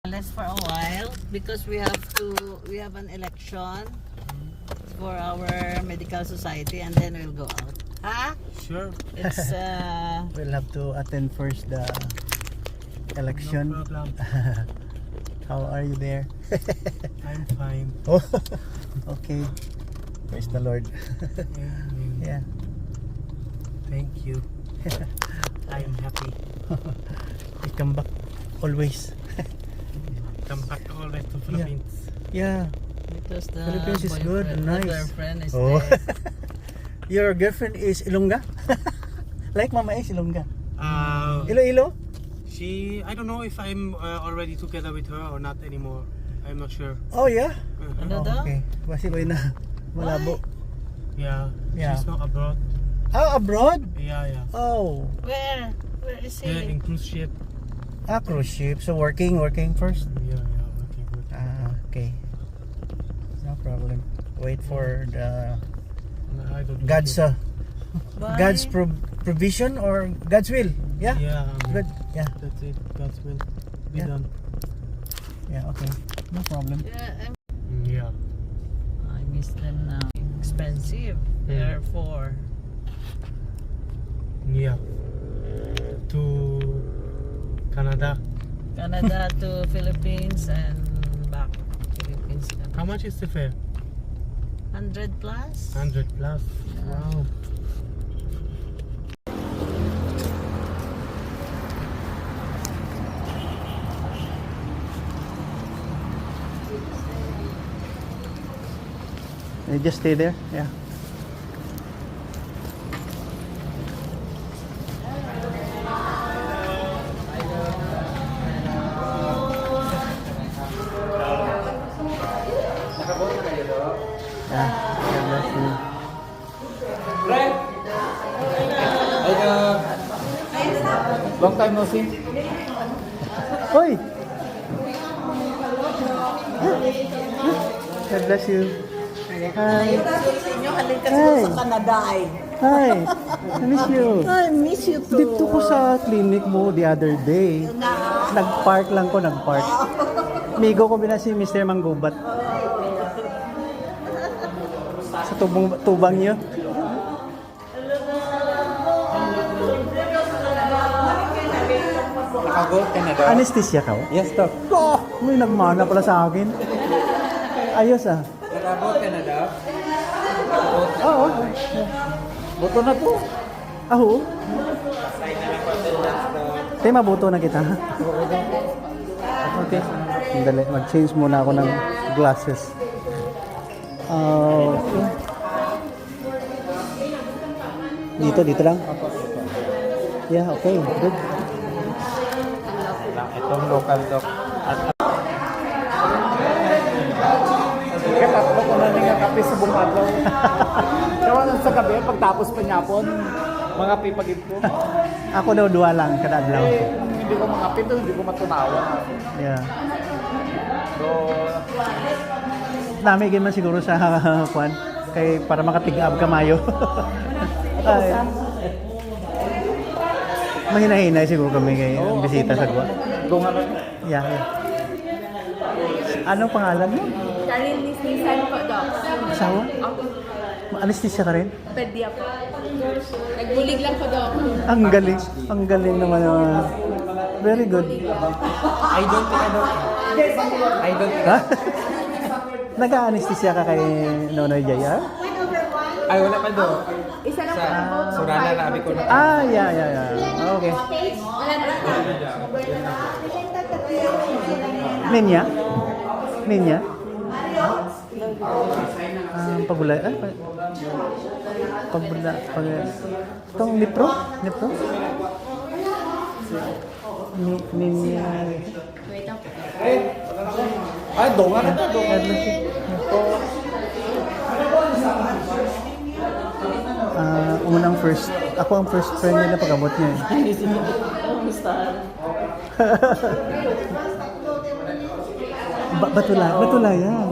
Less for a while because we have an election for our medical society and then we'll go out. Huh? Sure. It's We'll have to attend first the election. No problem. How are you there? I'm fine. Oh, okay. Praise the Lord. Amen. Yeah. Thank you. I'm happy. You come back always. Come back always to Philippines. Yeah. because the Philippines is good and the nice. girlfriend is Oh. there. Your girlfriend is Ilongga? Like Mama is Ilongga. Uh, Iloilo? I don't know if I'm already together with her or not anymore. I'm not sure. Oh yeah? Ano Oh, daw? okay. Kasi ko na malabo. Yeah. Yeah. She's not abroad. Ah, abroad? Yeah. Oh. Where is Yeah, he? in cruise ship. Ah, cruise ship. So working first? Yeah, okay, good. Ah, okay. No problem. Wait for the I don't God's like Bye. God's provision or God's will. Yeah? it. Yeah. Good. Yeah. That's it. God's will be Yeah. done. Yeah, okay. No problem. Yeah, Yeah. I miss them now. Expensive. Therefore, Yeah. To Canada. Canada to Philippines and back Philippines. How much is the fare? 100 plus. 100 plus. Wow. You just stay there? Yeah. Yeah. God bless you. Long time no see. Hoy! God bless you. Hi. Inyo halin kasi Hey. sa Canada ay. Hi. I miss you. I miss you too. Dito ko sa clinic mo the other day. Nag-park lang ko, nag-park. Migo ko binasi Mr. Manggubat. Sa tubang niyo. Nakago Canada. Anesthesia ka? Yes, doc. Oh, may nagmana pala sa akin. Ayos ah. Nakago Canada. Oo. Buto na to. Aho. Tay, mabuto na kita. Okay. Sandali, mag-change muna ako ng glasses. Okay. Dito lang? Yeah, okay. Good. Itong local doc. Kaya tatlo ko na nga kape sa buong adlaw. Kawalan sa gabi, pagtapos pa nyapon, mga pipagid ko. Ako daw duwa lang kada adlaw. Hindi ko makapit doon, hindi ko matunawan. Yeah. So, Nami man siguro sa kwan kay para makatig-up kamayo. Ay. Mahina-hina siguro kami kay ang bisita sa gwa. dungan na. Yeah. Anong pangalan mo? Karin Nisnisan po, Doc. Asawa? Ako, Anesthesia ka rin? pedya po. Nagbulig lang po, Doc. Ang galing naman. Very good. I don't think I don't. I don't think. Ha? Nag-anesthesia ka kay Nonoy Jaya? Ay, wala pa do. Isa lang po. Surana na abi ko na. Ah, yeah. Okay. Wala na. Ninya? Pagbula. Pagbula. Itong Nipro? Ninya. Ay, dungan na to. Ako ang first friend niya na pag-abot niya. Batula yan.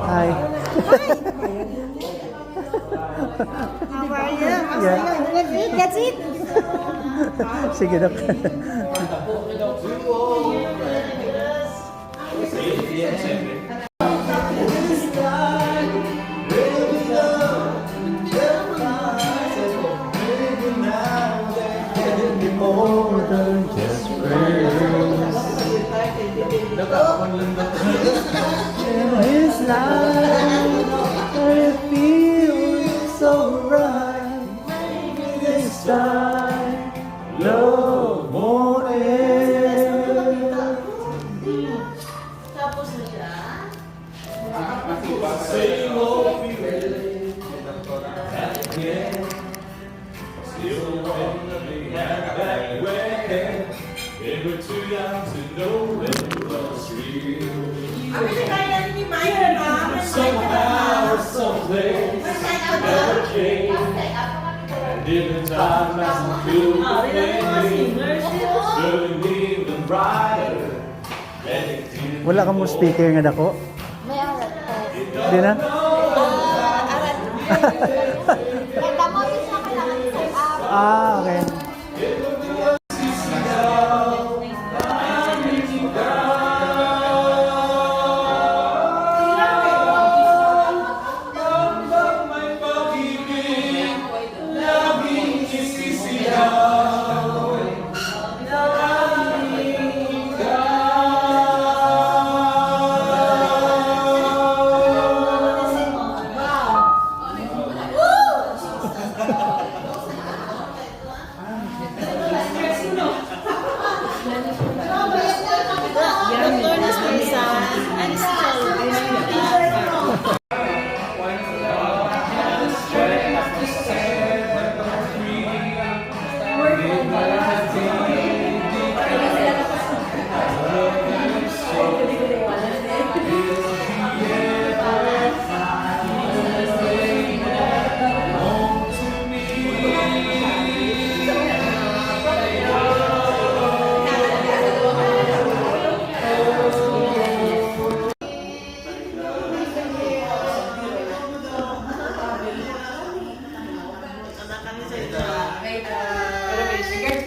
Hi. How are you? Yeah. That's it. Sige, Dok. More than just friends. In his life, I feel so right. This time, love won't end. Tapos na siya. Wala ka mo speaker nga dako? May arat po. Di na? Arat. Nagdamot siya kailangan set up. Ah, okay.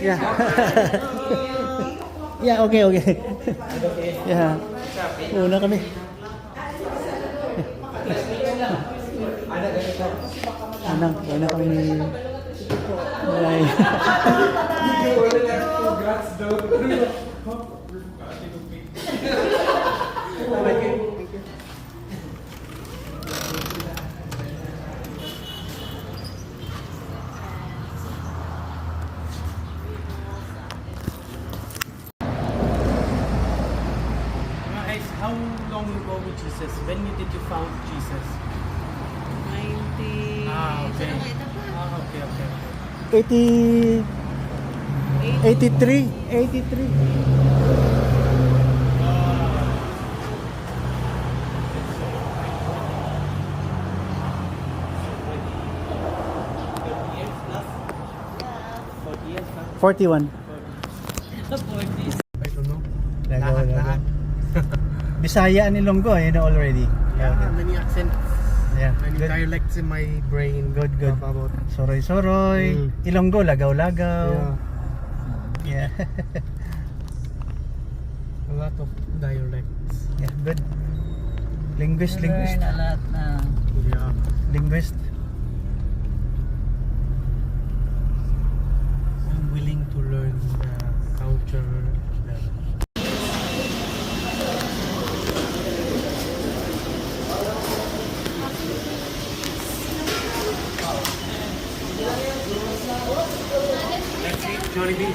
Yeah. Yeah, okay. Yeah. Una kami. Una kami. Ay. Guys, how long you go with Jesus? When did you found Jesus? 90. Okay. Saan ang ito pa? Okay. 83. Years plus? 40 years plus? 41. 40s. I don't know. Lahat. Lahat. Bisaya and Ilonggo, already. Yeah, many accents. Yeah. Many Good. dialects in my brain. Good. About. Soroy. Ilonggo, lagaw-lagaw. Yeah. Yeah. A lot of dialects. Yeah, good. Linguist. Learn a lot na. Yeah. Linguist. I'm willing to learn the culture. Let's eat Jollibee.